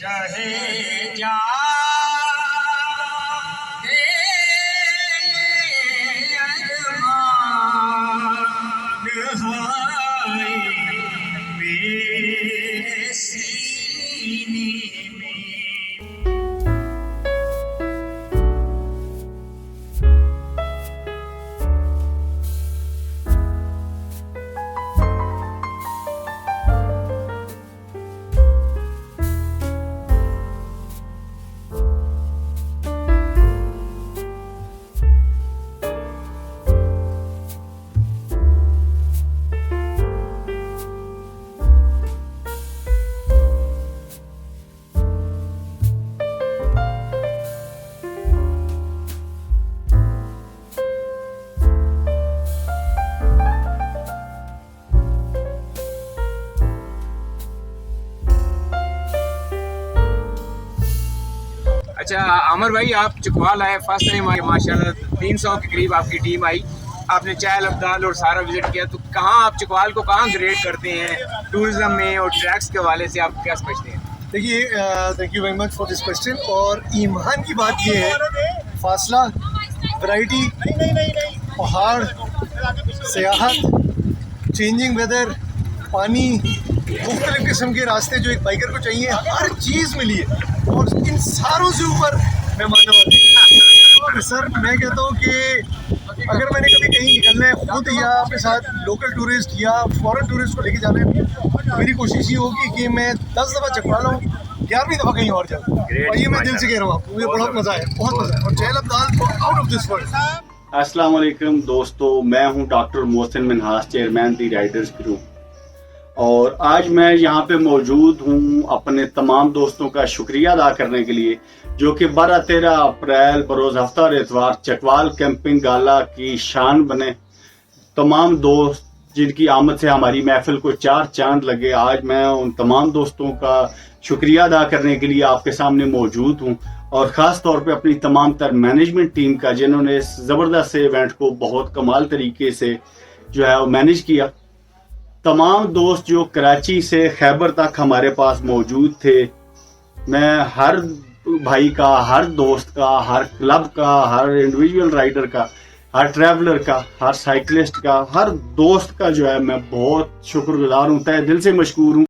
चाहे जा अच्छा अमर भाई, आप चकवाल आए फर्स्ट टाइम आए, माशाल्लाह 300 के करीब आपकी टीम आई, आपने चाय अब्दाल और सारा विजिट किया, तो कहाँ आप चकवाल को कहाँ ग्रेड करते हैं टूरिज्म में और ट्रैक्स के हवाले से, आप क्या समझते हैं? देखिए, thank you very much for this question. और ईमान की बात ये है, फासला, वैरायटी, पहाड़, सियाहत, चेंजिंग वेदर, पानी, मुख्तलिफ किस्म के रास्ते जो एक बाइकर को चाहिए, हर चीज़ मिली है। और इन सारों से ऊपर मैं मानव सर, मैं कहता हूँ कि अगर मैंने कभी कहीं निकलना है खुद या अपने साथ लोकल टूरिस्ट या फॉरेन टूरिस्ट को लेके जाना है, तो मेरी कोशिश ये होगी कि मैं 10 दफ़ा चकवाल हूँ, 11वीं दफ़ा कहीं और जाऊँ। और ये मैं दिल से कह रहा हूँ आपको, मुझे बहुत मज़ा है, बहुत मज़ा है। और चाय अब्दाल तो आउट ऑफ दिस वर्ल्ड। अस्सलाम वालेकुम दोस्तों, मैं हूं डॉक्टर मोहसिन मिनहास, चेयरमैन दी राइडर्स ग्रुप, और आज मैं यहाँ पे मौजूद हूँ अपने तमाम दोस्तों का शुक्रिया अदा करने के लिए जो कि 12-13 अप्रैल बरोज़ हफ्ता और इतवार चकवाल कैंपिंग गाला की शान बने। तमाम दोस्त जिनकी आमद से हमारी महफिल को 4 चांद लगे, आज मैं उन तमाम दोस्तों का शुक्रिया अदा करने के लिए आपके सामने मौजूद हूँ, और ख़ास तौर पे अपनी तमाम तर मैनेजमेंट टीम का, जिन्होंने इस ज़बरदस्त इवेंट को बहुत कमाल तरीके से जो है वो मैनेज किया। तमाम दोस्त जो कराची से खैबर तक हमारे पास मौजूद थे, मैं हर भाई का, हर दोस्त का, हर क्लब का, हर इंडिविजुअल राइडर का, हर ट्रैवलर का, हर साइकिलिस्ट का, हर दोस्त का जो है मैं बहुत शुक्रगुजार हूँ, तहे दिल से मशकूर हूँ।